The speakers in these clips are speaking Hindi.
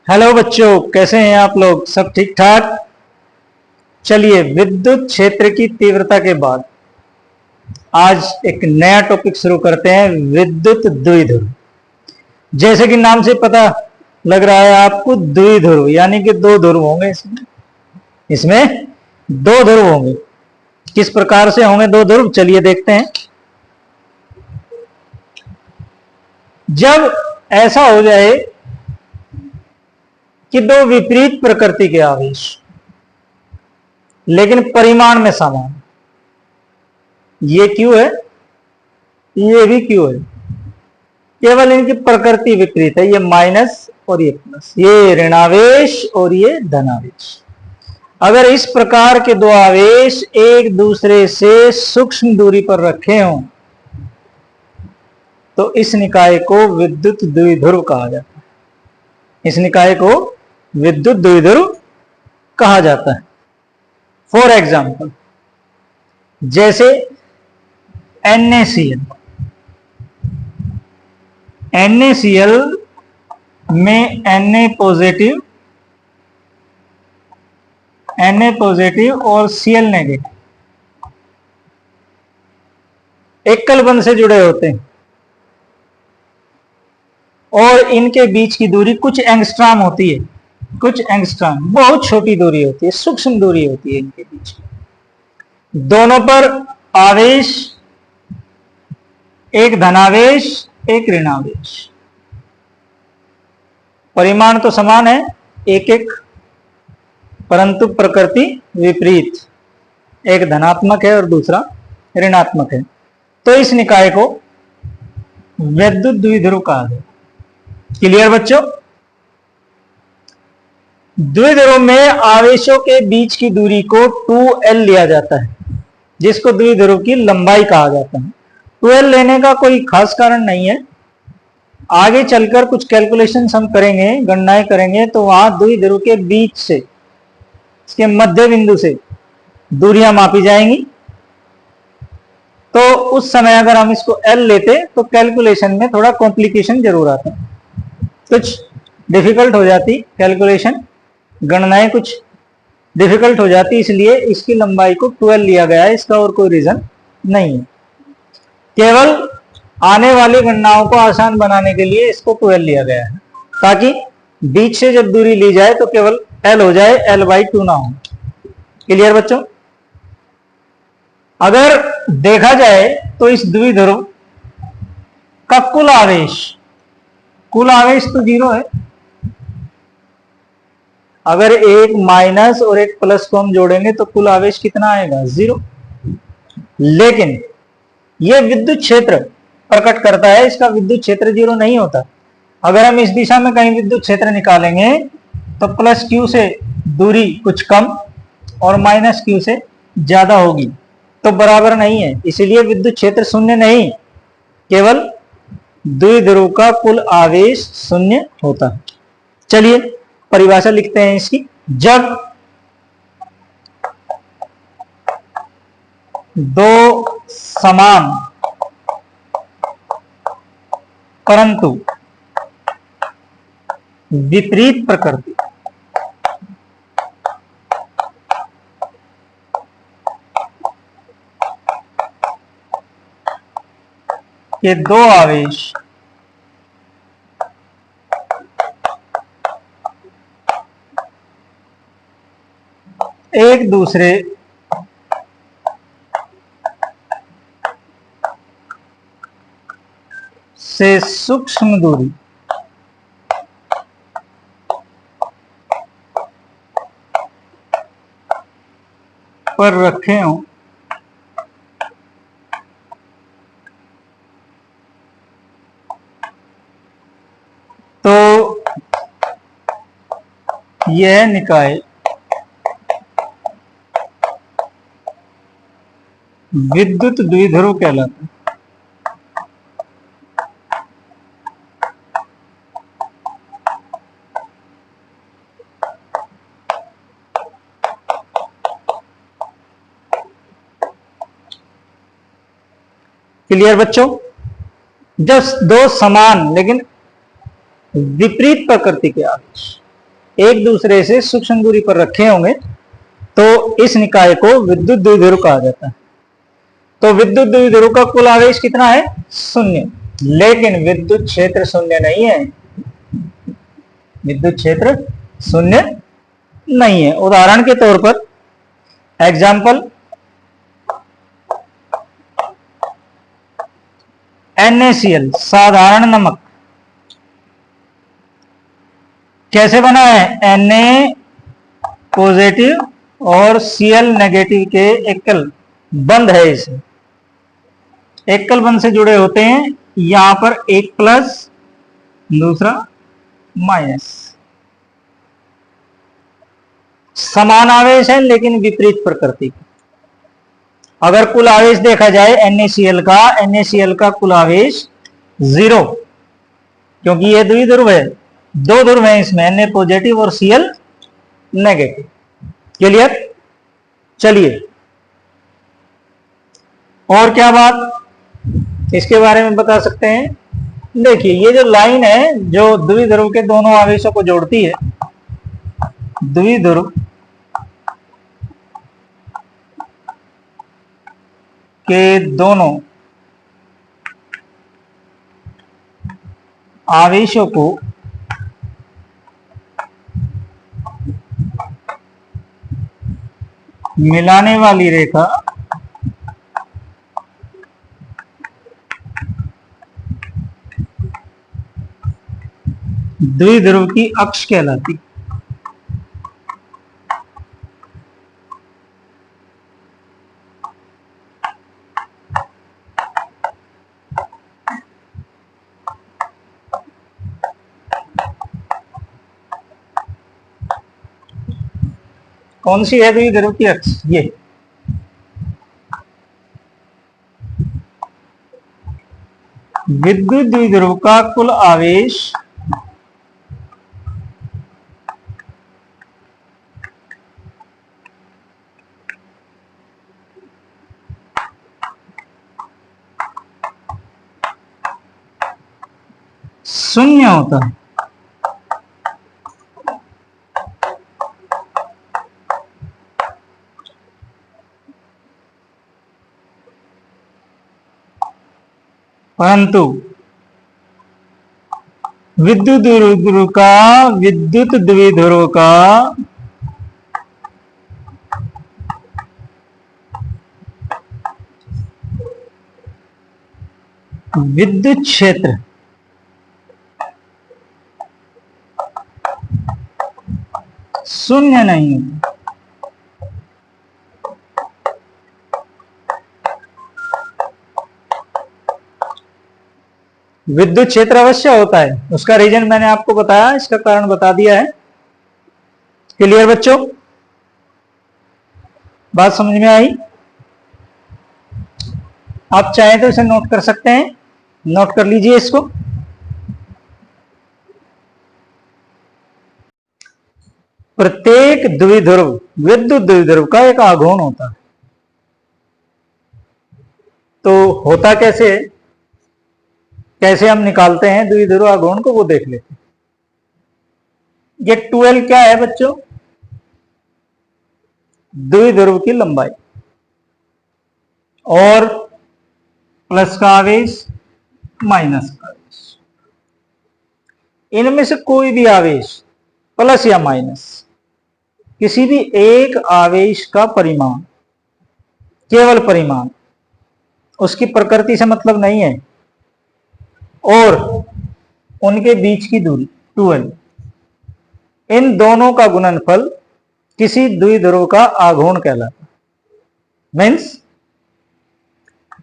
हेलो बच्चों, कैसे हैं आप लोग? सब ठीक ठाक? चलिए, विद्युत क्षेत्र की तीव्रता के बाद आज एक नया टॉपिक शुरू करते हैं, विद्युत द्विध्रुव। जैसे कि नाम से पता लग रहा है आपको, द्विध्रुव यानी कि दो ध्रुव होंगे। इसमें दो ध्रुव होंगे। किस प्रकार से होंगे दो ध्रुव, चलिए देखते हैं। जब ऐसा हो जाए कि दो विपरीत प्रकृति के आवेश लेकिन परिमाण में समान, ये क्यों है, ये भी क्यों है, केवल इनकी प्रकृति विपरीत है। ये माइनस और ये प्लस, ये ऋणावेश और ये धनावेश। अगर इस प्रकार के दो आवेश एक दूसरे से सूक्ष्म दूरी पर रखे हों तो इस निकाय को विद्युत द्विध्रुव कहा जाता है। इस निकाय को विद्युत द्विध्रुव कहा जाता है। फॉर एग्जाम्पल, जैसे NaCl में Na पॉजिटिव और Cl नेगेटिव एकल बंध से जुड़े होते हैं और इनके बीच की दूरी कुछ एंगस्ट्रॉम होती है। कुछ एंगस्ट्रॉम, बहुत छोटी दूरी होती है, सूक्ष्म दूरी होती है इनके बीच। दोनों पर आवेश, एक धनावेश एक ऋणावेश। परिमाण तो समान है एक एक, परंतु प्रकृति विपरीत। एक धनात्मक है और दूसरा ऋणात्मक है। तो इस निकाय को विद्युत द्विध्रुव कहा जाए। क्लियर बच्चों? द्विध्रुव में आवेशों के बीच की दूरी को 2L लिया जाता है, जिसको द्विध्रुव की लंबाई कहा जाता है। 2L लेने का कोई खास कारण नहीं है। आगे चलकर कुछ कैलकुलेशंस हम करेंगे, गणनाएं करेंगे, तो वहां द्विध्रुव के बीच से, इसके मध्य बिंदु से दूरियां मापी जाएंगी। तो उस समय अगर हम इसको L लेते तो कैलकुलेशन में थोड़ा कॉम्प्लिकेशन जरूर आता, कुछ डिफिकल्ट हो जाती कैलकुलेशन, गणनाएं कुछ डिफिकल्ट हो जाती। इसलिए इसकी लंबाई को 12 लिया गया है। इसका और कोई रीजन नहीं है, केवल आने वाली गणनाओं को आसान बनाने के लिए इसको 12 लिया गया है, ताकि बीच से जब दूरी ली जाए तो केवल L हो जाए, L/2 ना हो। क्लियर बच्चों? अगर देखा जाए तो इस द्विध्रुव का कुल आवेश तो 0 है। अगर एक माइनस और एक प्लस को हम जोड़ेंगे तो कुल आवेश कितना आएगा? 0। लेकिन यह विद्युत क्षेत्र प्रकट करता है, इसका विद्युत क्षेत्र 0 नहीं होता। अगर हम इस दिशा में कहीं विद्युत क्षेत्र निकालेंगे तो प्लस Q से दूरी कुछ कम और माइनस Q से ज्यादा होगी, तो बराबर नहीं है। इसलिए विद्युत क्षेत्र शून्य नहीं, केवल द्विध्रुव का कुल आवेश शून्य होता है। चलिए परिभाषा लिखते हैं इसकी। जब दो समान परंतु विपरीत प्रकृति के दो आवेश एक दूसरे से सूक्ष्म दूरी पर रखे हों तो यह निकाय विद्युत द्विध्रुव कहलाता है। क्लियर बच्चों? जब दो समान लेकिन विपरीत प्रकृति के आवेश एक दूसरे से सूक्ष्म दूरी पर रखे होंगे तो इस निकाय को विद्युत द्विध्रुव कहा जाता है। तो विद्युत द्विध्रुव का कुल आवेश कितना है? 0। लेकिन विद्युत क्षेत्र 0 नहीं है, विद्युत क्षेत्र 0 नहीं है। उदाहरण के तौर पर एग्जाम्पल, NaCl साधारण नमक कैसे बना है? Na पॉजिटिव और Cl नेगेटिव के एकल बंध है, इसे एकल बंध से जुड़े होते हैं। यहां पर एक प्लस, दूसरा माइनस, समान आवेश है लेकिन विपरीत प्रकृति। अगर कुल आवेश देखा जाए NaCl का कुल आवेश 0, क्योंकि ये द्विध्रुव है, 2 ध्रुव है इसमें, Na पॉजिटिव और Cl नेगेटिव। क्लियर? चलिए और क्या बात इसके बारे में बता सकते हैं? देखिए, ये जो लाइन है जो द्विध्रुव के दोनों आवेशों को जोड़ती है, द्विध्रुव के दोनों आवेशों को मिलाने वाली रेखा द्विध्रुव की अक्ष कहलाती। कौन सी है द्विध्रुव की अक्ष? ये विद्युत द्विध्रुव का कुल आवेश शून्य होता है। परंतु विद्युत द्विध्रुव का विद्युत क्षेत्र शून्य नहीं है। विद्युत क्षेत्र अवश्य होता है, उसका रीजन मैंने आपको बताया, इसका कारण बता दिया है। क्लियर बच्चों? बात समझ में आई? आप चाहें तो इसे नोट कर सकते हैं, नोट कर लीजिए इसको। प्रत्येक द्विध्रुव विद्युत द्विध्रुव का एक आघूर्ण होता है। तो होता कैसे है, कैसे हम निकालते हैं द्विध्रुव आघूर्ण को, वो देख लेते हैं। ये 2L क्या है बच्चों? द्विध्रुव की लंबाई, और प्लस का आवेश, माइनस का आवेश। इनमें से कोई भी आवेश प्लस या माइनस, किसी भी एक आवेश का परिमाण, केवल परिमाण, उसकी प्रकृति से मतलब नहीं है, और उनके बीच की दूरी 2L, इन दोनों का गुणनफल किसी द्विध्रुव का आघूर्ण कहलाता है। मीन्स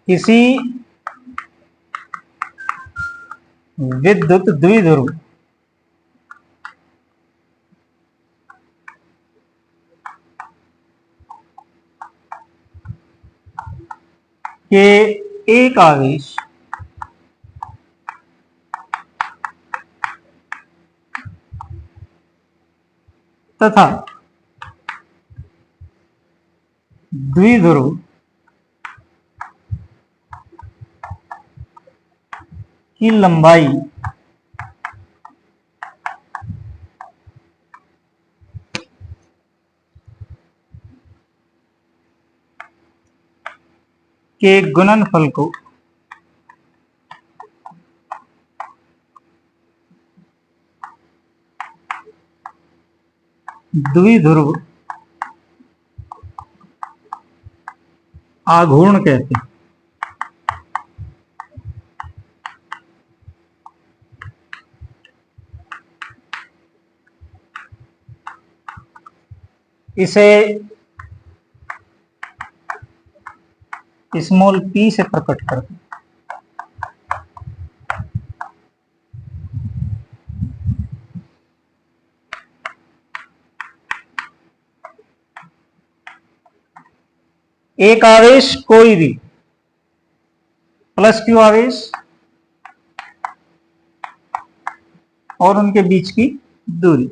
किसी विद्युत द्विध्रुव के एक आवेश तथा द्विध्रुव की लंबाई के गुणनफल को द्विध्रुव आघूर्ण कहते हैं। इसे स्मॉल p से प्रकट करते हैं। एक आवेश कोई भी प्लस q आवेश और उनके बीच की दूरी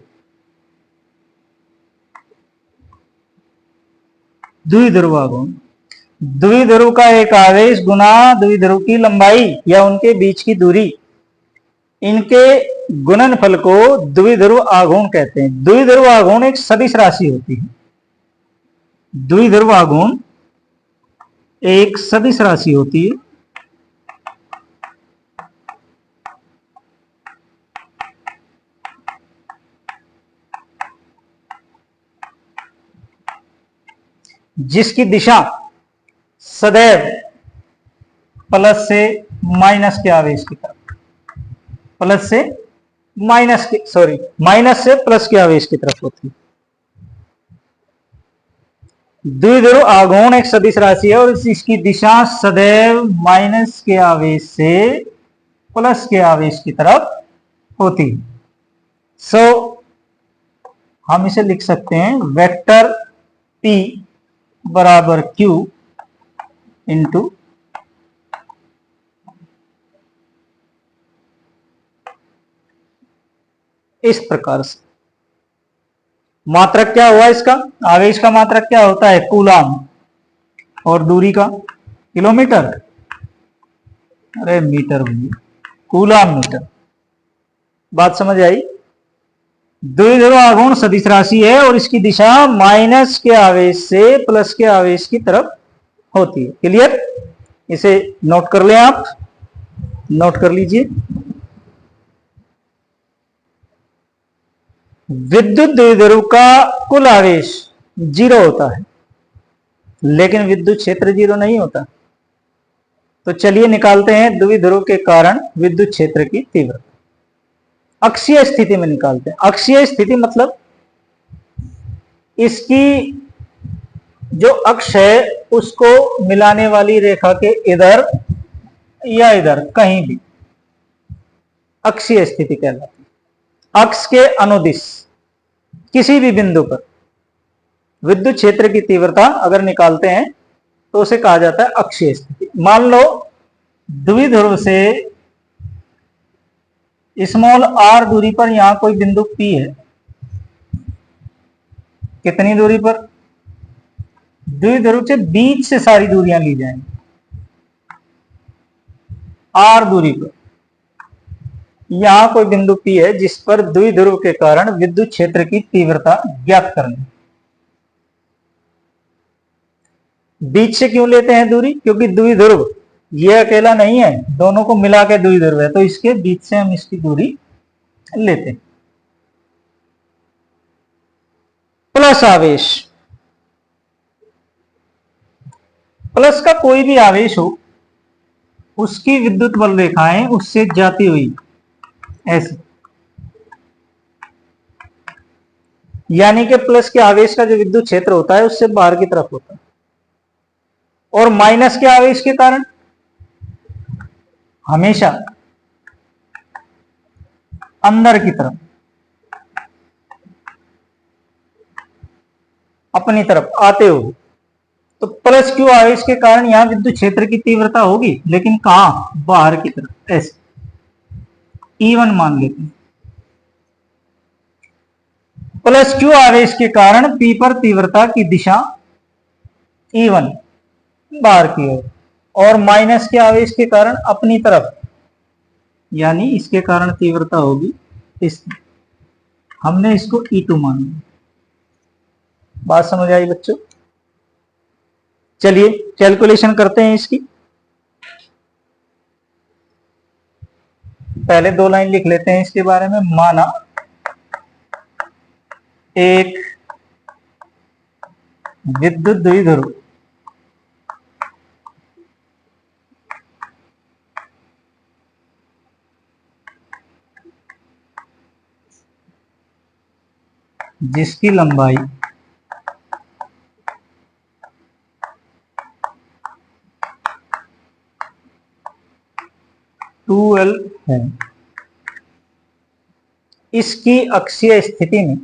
द्विध्रुव आघूर्ण। द्विध्रुव का एक आवेश गुना द्विध्रुव की लंबाई या उनके बीच की दूरी, इनके गुणनफल को द्विध्रुव आघूर्ण कहते हैं। द्विध्रुव आघूर्ण एक सदिश राशि होती है। द्विध्रुव आघूर्ण एक सदिश राशि होती है। जिसकी दिशा सदैव प्लस से माइनस के आवेश की तरफ, प्लस से माइनस के माइनस से प्लस के आवेश की तरफ होती है। द्विध्रुव आघूर्ण एक सदिश राशि है और इसकी दिशा सदैव माइनस के आवेश से प्लस के आवेश की तरफ होती है। सो हम इसे लिख सकते हैं वेक्टर P बराबर Q इंटू इस प्रकार से। मात्रक क्या हुआ इसका? आवेश का मात्रक क्या होता है? कूलाम। और दूरी का किलोमीटर, अरे मीटर भैया, कूलाम मीटर। बात समझ आई? द्विध्रुव आघूर्ण सदिश राशि है और इसकी दिशा माइनस के आवेश से प्लस के आवेश की तरफ होती है। क्लियर? इसे नोट कर लें, आप नोट कर लीजिए। विद्युत द्विध्रुव का कुल आवेश 0 होता है, लेकिन विद्युत क्षेत्र 0 नहीं होता। तो चलिए निकालते हैं द्विध्रुव के कारण विद्युत क्षेत्र की तीव्रता। अक्षीय स्थिति में निकालते हैं। अक्षीय स्थिति मतलब इसकी जो अक्ष है उसको मिलाने वाली रेखा के इधर या इधर कहीं भी अक्षीय स्थिति कहलाती है। अक्ष के अनुदिश किसी भी बिंदु पर विद्युत क्षेत्र की तीव्रता अगर निकालते हैं तो उसे कहा जाता है अक्षीय स्थिति। मान लो द्विध्रुव से स्मॉल r दूरी पर यहां कोई बिंदु P है। कितनी दूरी पर? द्विध्रुव के बीच से सारी दूरियां ली जाएंगी। r दूरी पर यहां कोई बिंदु P है जिस पर द्विध्रुव के कारण विद्युत क्षेत्र की तीव्रता ज्ञात करनी। बीच से क्यों लेते हैं दूरी? क्योंकि द्विध्रुव ये अकेला नहीं है, दोनों को मिला के द्विध्रुव है, तो इसके बीच से हम इसकी दूरी लेते हैं। प्लस आवेश, प्लस का कोई भी आवेश हो उसकी विद्युत बल रेखाएं उससे जाती हुई ऐसे, यानी कि प्लस के आवेश का जो विद्युत क्षेत्र होता है उससे बाहर की तरफ होता है। और माइनस के आवेश के कारण हमेशा अंदर की तरफ, अपनी तरफ आते हुए। तो प्लस क्यू आवेश के कारण यहां विद्युत क्षेत्र की तीव्रता होगी, लेकिन कहां? बाहर की तरफ ऐसे। E1 मान लेते हैं। प्लस क्यू आवेश के कारण P पर तीव्रता की दिशा E1 बाहर की ओर, और माइनस के आवेश के कारण अपनी तरफ, यानी इसके कारण तीव्रता होगी इस, हमने इसको E2 मान लिया। बात समझ आई बच्चों? चलिए कैलकुलेशन करते हैं इसकी। पहले 2 लाइन लिख लेते हैं इसके बारे में। माना एक विद्युत द्विध्रुव जिसकी लंबाई L है, इसकी अक्षीय स्थिति में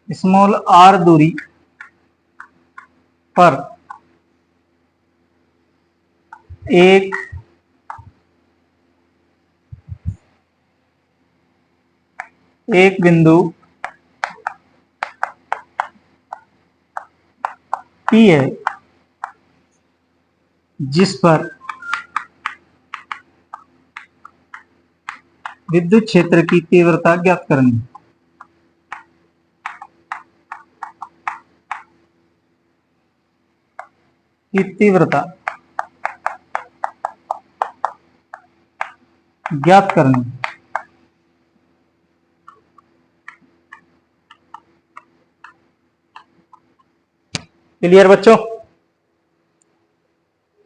स्मॉल r दूरी पर एक बिंदु P है जिस पर विद्युत क्षेत्र की तीव्रता ज्ञात करनी है। की तीव्रता ज्ञात करनी है। क्लियर बच्चों?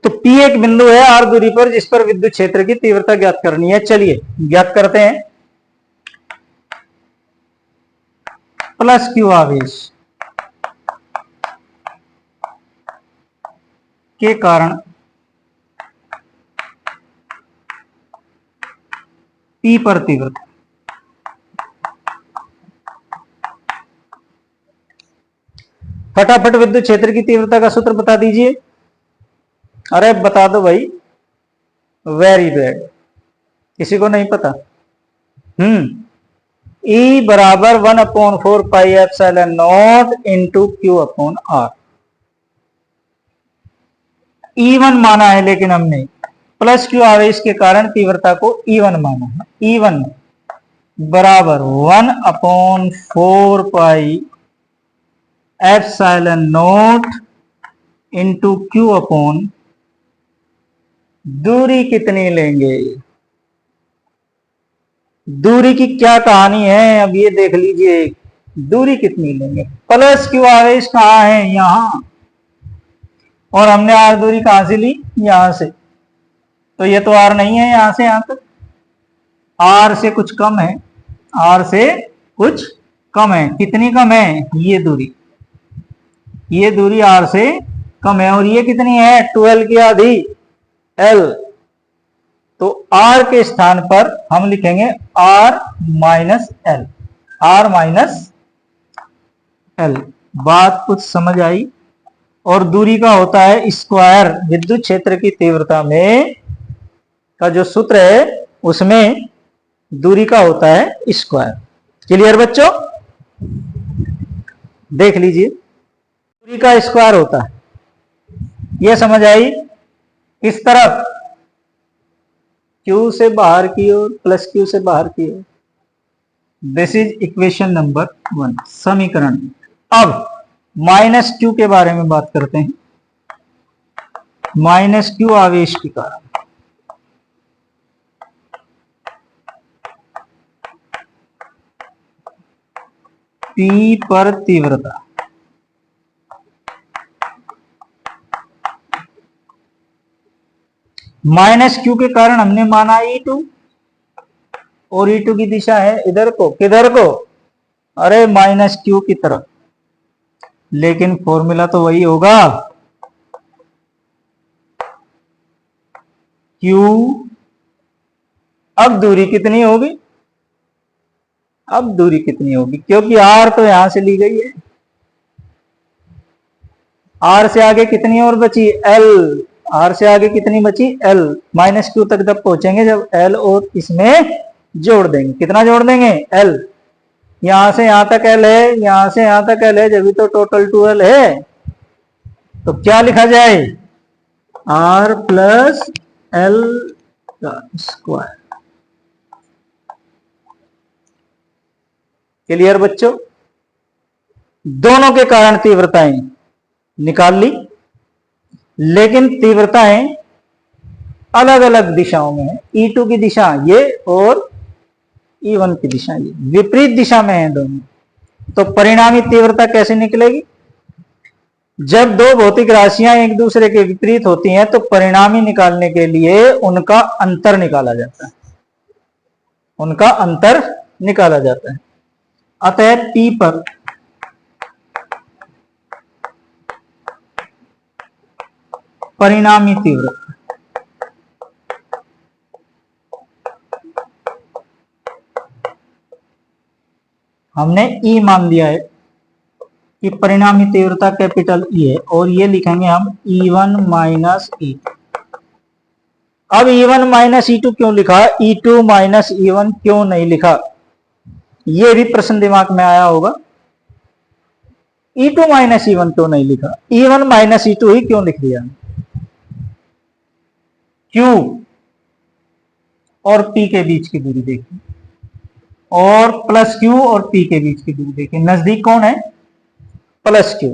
तो P एक बिंदु है r दूरी पर जिस पर विद्युत क्षेत्र की तीव्रता ज्ञात करनी है। चलिए ज्ञात करते हैं। प्लस Q आवेश के कारण P पर तीव्रता, फटाफट विद्युत क्षेत्र की तीव्रता का सूत्र बता दीजिए। अरे बता दो भाई, वेरी बैड, किसी को नहीं पता। E बराबर 1/4 पाई epsilon not into Q upon R। E1 माना है, लेकिन हमने प्लस Q आवेश के कारण तीव्रता को E1 माना है। E1 बराबर 1/4 पाई epsilon not into Q upon, दूरी कितनी लेंगे, दूरी की क्या कहानी है अब ये देख लीजिए। दूरी कितनी लेंगे? प्लस Q आवेश कहां है? यहां, और हमने R दूरी कहां से ली? यहां से। तो ये तो R नहीं है, यहां से यहां तक R से कुछ कम है, R से कुछ कम है। कितनी कम है? ये दूरी, ये दूरी R से कम है। और ये कितनी है? 12 की आधी L। तो R के स्थान पर हम लिखेंगे R minus L, R minus L। बात कुछ समझ आई? और दूरी का होता है स्क्वायर। विद्युत क्षेत्र की तीव्रता में का जो सूत्र है उसमें दूरी का होता है स्क्वायर। क्लियर बच्चों? देख लीजिए, दूरी का स्क्वायर होता है। यह समझ आई? किस तरफ? Q से बाहर की ओर, प्लस Q से बाहर की ओर। दिस इज इक्वेशन नंबर 1, समीकरण। अब माइनस Q के बारे में बात करते हैं। माइनस Q आवेश के कारण P पर तीव्रता, माइनस Q के कारण हमने माना E2, और E2 की दिशा है इधर को। किधर को? अरे माइनस Q की तरफ। लेकिन फॉर्मूला तो वही होगा, Q। अब दूरी कितनी होगी? अब दूरी कितनी होगी? क्योंकि R तो यहां से ली गई है। R से आगे कितनी और बची? L। R से आगे कितनी बची? L। माइनस Q तक जब पहुंचेंगे, जब L और इसमें जोड़ देंगे। कितना जोड़ देंगे? L। यहां से यहां तक L है, यहां से यहां तक L है, जब भी तो टोटल 2L है। तो क्या लिखा जाए? R प्लस एल का स्क्वायर। क्लियर बच्चों? दोनों के कारण तीव्रताएं निकाल ली, लेकिन तीव्रताएं अलग अलग दिशाओं में है। E2 की दिशा ये और E1 की दिशा ये, विपरीत दिशा में है दोनों। तो परिणामी तीव्रता कैसे निकलेगी? जब दो भौतिक राशियां एक दूसरे के विपरीत होती हैं तो परिणामी निकालने के लिए उनका अंतर निकाला जाता है, उनका अंतर निकाला जाता है। अतः P पर परिणामी तीव्रता, हमने E मान लिया है कि परिणामी तीव्रता कैपिटल E है, और ये लिखेंगे हम E1 माइनस E2। अब E1 माइनस E2 क्यों लिखा, E2 माइनस E1 क्यों नहीं लिखा? ये भी प्रश्न दिमाग में आया होगा। E2 माइनस E1 क्यों नहीं लिखा, E1 माइनस E2 ही क्यों लिख दिया? Q और P के बीच की दूरी देखिए, और प्लस Q और P के बीच की दूरी देखिए। नजदीक कौन है? Plus Q।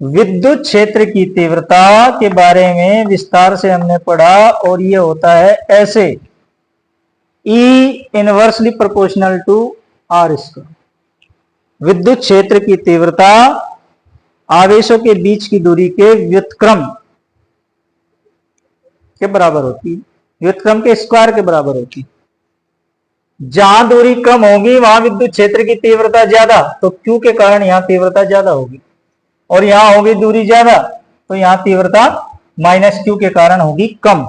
विद्युत क्षेत्र की तीव्रता के बारे में विस्तार से हमने पढ़ा, और ये होता है ऐसे, E inversely proportional to R square. विद्युत क्षेत्र की तीव्रता आवेशों के बीच की दूरी के व्युत्क्रम के बराबर होती है, व्युत्क्रम के स्क्वायर के बराबर होती है। जहां दूरी कम होगी वहां विद्युत क्षेत्र की तीव्रता ज्यादा, तो Q के कारण यहां तीव्रता ज्यादा होगी, और यहां होगी दूरी ज्यादा तो यहां तीव्रता माइनस Q के कारण होगी कम।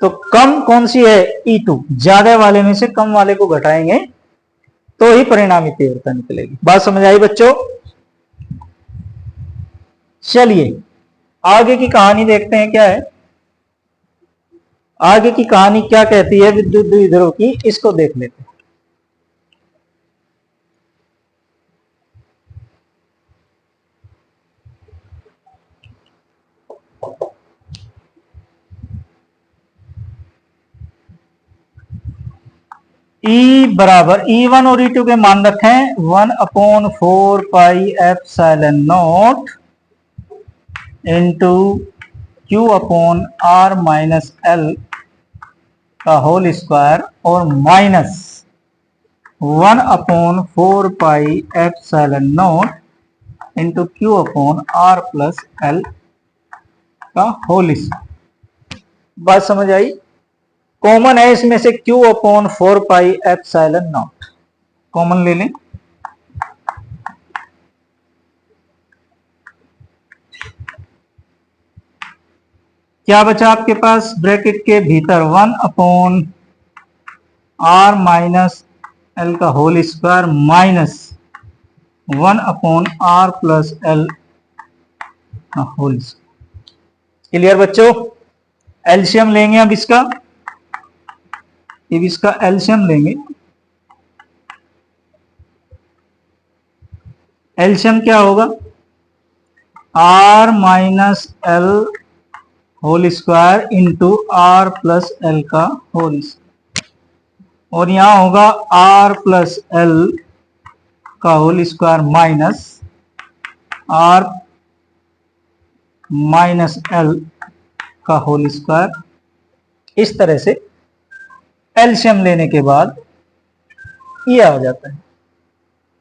तो कम कौन सी है? E2। ज्यादा वाले में से कम वाले को घटाएंगे तो ही परिणामी तीव्रता निकलेगी। बात समझ आई बच्चों? चलिए आगे की कहानी देखते हैं क्या है। आगे की कहानी क्या कहती है विद्युत द्विध्रुव की, इसको देख लेते हैं। E बराबर E1 और E2 के मान रखें 1/4πε0 इंटू Q/R माइनस L का होल स्क्वायर, और minus 1/4πε0 into Q/R plus L का होल स्क्वायर। बात समझ आई? कॉमन है इसमें से Q/4πε0, कॉमन ले लें। क्या बचा आपके पास ब्रैकेट के भीतर? 1/R माइनस L का whole square minus 1/R plus L का होल स्क्वायर। क्लियर बच्चों? एलसीएम लेंगे अब इसका, अब इसका एलसीएम लेंगे। एलसीएम क्या होगा? R minus L whole square into R plus L का होल स्क्वायर, और यहां होगा R प्लस L का whole square minus R minus L का होल स्क्वायर। इस तरह से एलसीएम लेने के बाद ये आ जाता है।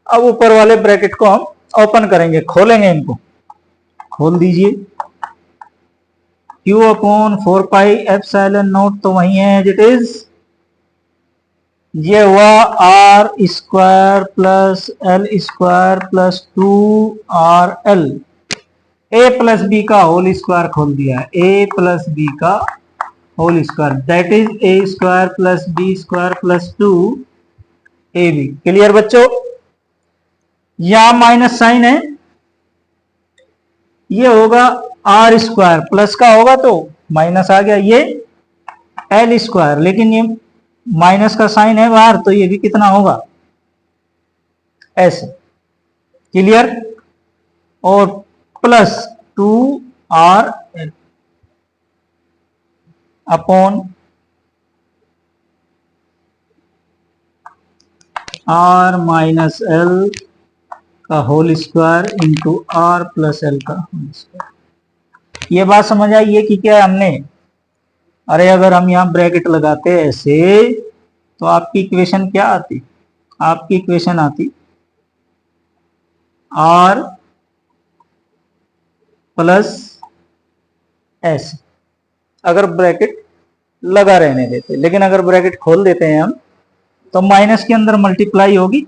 अब ऊपर वाले ब्रैकेट को हम ओपन करेंगे, खोलेंगे, इनको खोल दीजिए। Q/4πε0 तो वही है एज इट इज। ये हुआ R square plus L square plus 2RL। A plus B का होल स्क्वायर खोल दिया है, A प्लस बी का whole square, that is A square plus B square plus 2AB। Clear बच्चों? यहां माइनस साइन है, ये होगा R स्क्वायर, प्लस का होगा तो माइनस आ गया, ये L स्क्वायर, लेकिन ये माइनस का साइन है बाहर तो ये भी कितना होगा? ऐसे। क्लियर? और plus 2RL। Upon R minus L का whole square into R plus L का होल स्क्वायर। ये बात समझ आई है कि क्या हमने, अरे अगर हम यहां ब्रैकेट लगाते ऐसे तो आपकी इक्वेशन क्या आती, आपकी इक्वेशन आती आर प्लस एस, अगर ब्रैकेट लगा रहने देते। लेकिन अगर ब्रैकेट खोल देते हैं हम तो माइनस के अंदर मल्टीप्लाई होगी,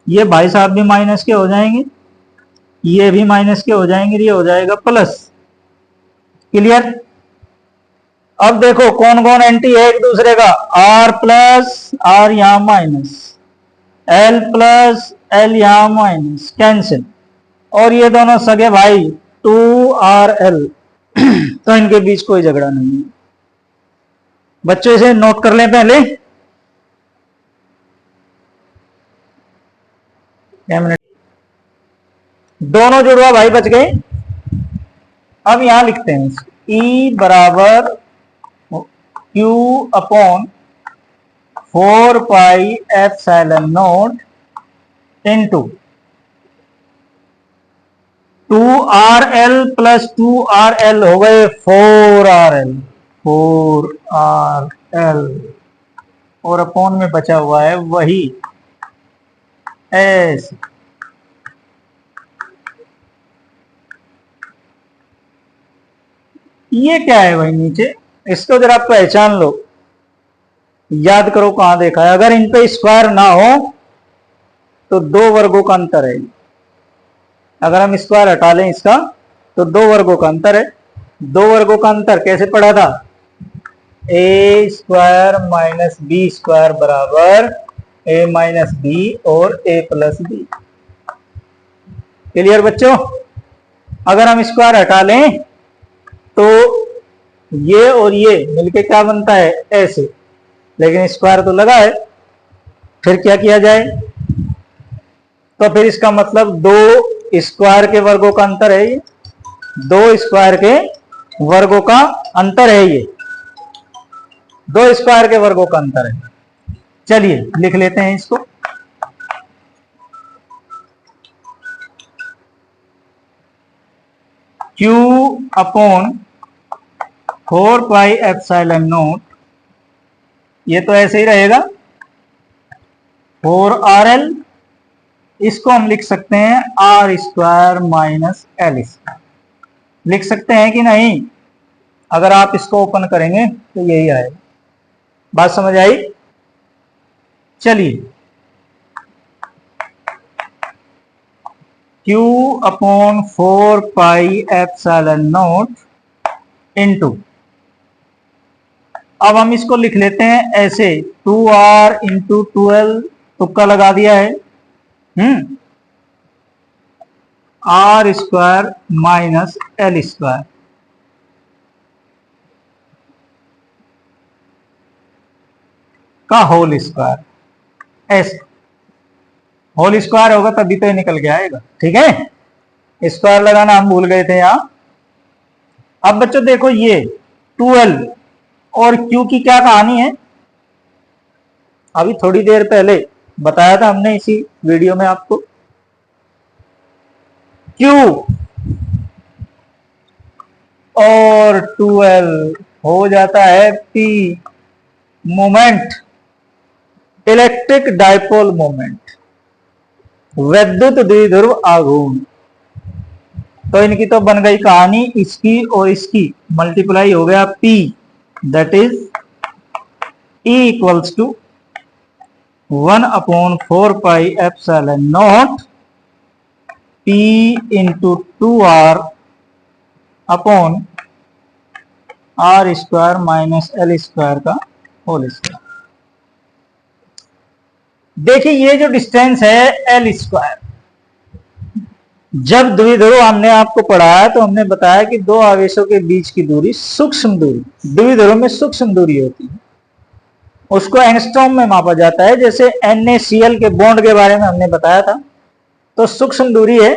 ये भाई साहब भी माइनस के हो जाएंगे, ये भी माइनस के हो जाएंगे, ये हो जाएगा प्लस। क्लियर? अब देखो कौन कौन एंटी है एक दूसरे का, आर प्लस आर यहां माइनस, एल प्लस एल यहां माइनस, कैंसिल। और ये दोनों सगे भाई 2RL तो इनके बीच कोई झगड़ा नहीं है। बच्चों इसे नोट कर लें पहले। दोनों जुड़वा भाई बच गए। अब यहां लिखते हैं E बराबर Q upon 4 pi epsilon not into 2RL plus 2RL हो गए 4RL, 4RL और अपॉन में बचा हुआ है वही एस। ये क्या है भाई नीचे, इसको जरा पहचान लो, याद करो कहां देखा है। अगर इन पे स्क्वायर ना हो तो दो वर्गों का अंतर है। अगर हम स्क्वायर हटा लें इसका तो दो वर्गों का अंतर है। दो वर्गों का अंतर कैसे पढ़ा था, ए स्क्वायर माइनस बी स्क्वायर बराबर ए माइनस बी और ए प्लस बी। क्लियर बच्चों? अगर हम स्क्वायर हटा लें तो ये और ये मिलके क्या बनता है, ऐसे। लेकिन स्क्वायर तो लगा है, फिर क्या किया जाए, तो फिर इसका मतलब दो स्क्वायर के वर्गों का अंतर है ये, दो स्क्वायर के वर्गों का अंतर है ये, दो स्क्वायर के वर्गों का अंतर है। चलिए लिख लेते हैं इसको। Q upon 4 pi epsilon not, ये तो ऐसे ही रहेगा 4RL, इसको हम लिख सकते हैं R square minus L square, लिख सकते हैं कि नहीं? अगर आप इसको ओपन करेंगे तो यही आएगा। बात समझ आई? चलिए Q upon 4 pi epsilon not into, अब हम इसको लिख लेते हैं ऐसे 2R इंटू 12, तुक्का लगा दिया है, R square minus L square का होल स्क्वायर, ऐसे होल स्क्वायर होगा तभी तो ये निकल के आएगा। ठीक है, स्क्वायर लगाना हम भूल गए थे यहां। अब बच्चों देखो ये 12 और Q की क्या कहानी है, अभी थोड़ी देर पहले बताया था हमने इसी वीडियो में आपको। Q और 12 हो जाता है P, moment, electric dipole moment, विद्युत द्विध्रुव आघूर्ण। तो इनकी तो बन गई कहानी, इसकी और इसकी मल्टीप्लाई हो गया P, that is E equals to 1 upon 4 pi epsilon not P into 2R upon R square minus L square का होल स्क्वायर। देखिए ये जो डिस्टेंस है एल स्क्वायर, जब द्विध्रुव हमने आपको पढ़ाया तो हमने बताया कि दो आवेशों के बीच की दूरी सूक्ष्म दूरी, द्विध्रुव में सूक्ष्म दूरी होती है, उसको एंगस्ट्रॉम में मापा जाता है। जैसे NaCl के बॉन्ड के बारे में हमने बताया था, तो सूक्ष्म दूरी है।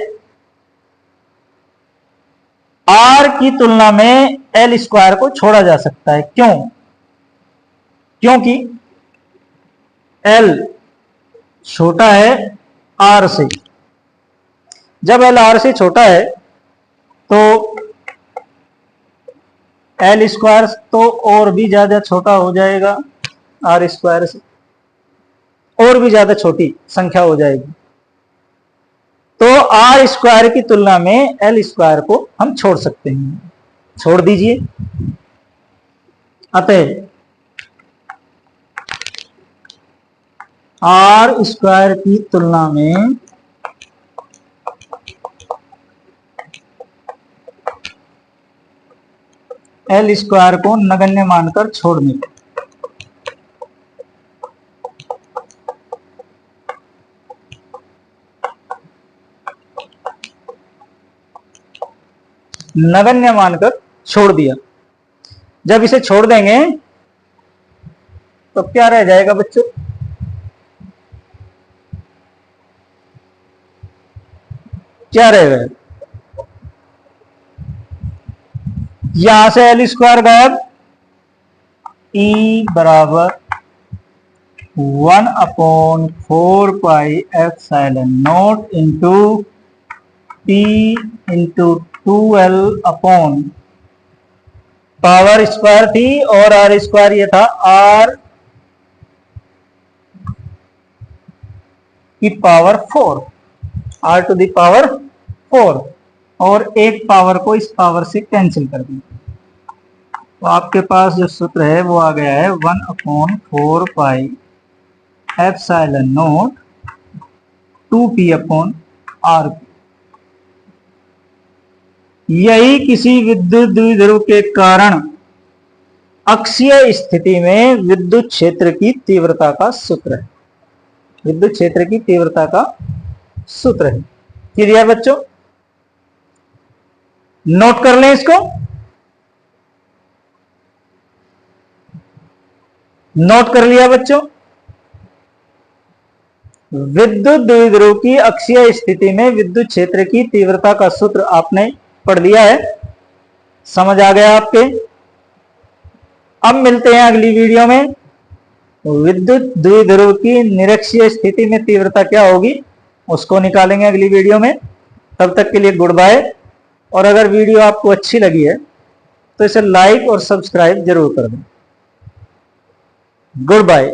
R की तुलना में एल स्क्वायर को छोड़ा जा सकता है, क्यों? क्योंकि L छोटा है R से। जब L R से छोटा है तो L स्क्वायर तो और भी ज्यादा छोटा हो जाएगा, R स्क्वायर से और भी ज्यादा छोटी संख्या हो जाएगी। तो R स्क्वायर की तुलना में L स्क्वायर को हम छोड़ सकते हैं, छोड़ दीजिए। अतः R स्क्वायर की तुलना में L स्क्वायर को नगण्य मानकर छोड़ दें। नगण्य मानकर छोड़ दिया। जब इसे छोड़ देंगे तो क्या रह जाएगा बच्चों? क्या रहेगा? यहां से L स्क्वायर गायब, E बराबर 1/4πε0 into P into 2L upon power square थी और R स्क्वायर ये था R की power 4, R to the power 4, और एक पावर को इस पावर से कैंसिल कर दिया। तो आपके पास जो सूत्र है वो आ गया है 1/4πε0 2P अपॉन R। यही किसी विद्युत द्विध्रुव के कारण अक्षीय स्थिति में विद्युत क्षेत्र की तीव्रता का सूत्र है। विद्युत क्षेत्र की तीव्रता का सूत्र है। क्लियर बच्चों? नोट कर लें इसको, नोट कर लिया बच्चों? विद्युत द्विध्रुव की अक्षीय स्थिति में विद्युत क्षेत्र की तीव्रता का सूत्र आपने पढ़ लिया है, समझ आ गया आपके? अब मिलते हैं अगली वीडियो में। विद्युत द्विध्रुव की निरक्षीय स्थिति में तीव्रता क्या होगी उसको निकालेंगे अगली वीडियो में। तब तक के लिए गुड बाय। और अगर वीडियो आपको अच्छी लगी है तो इसे लाइक और सब्सक्राइब जरूर कर दें। Good bye.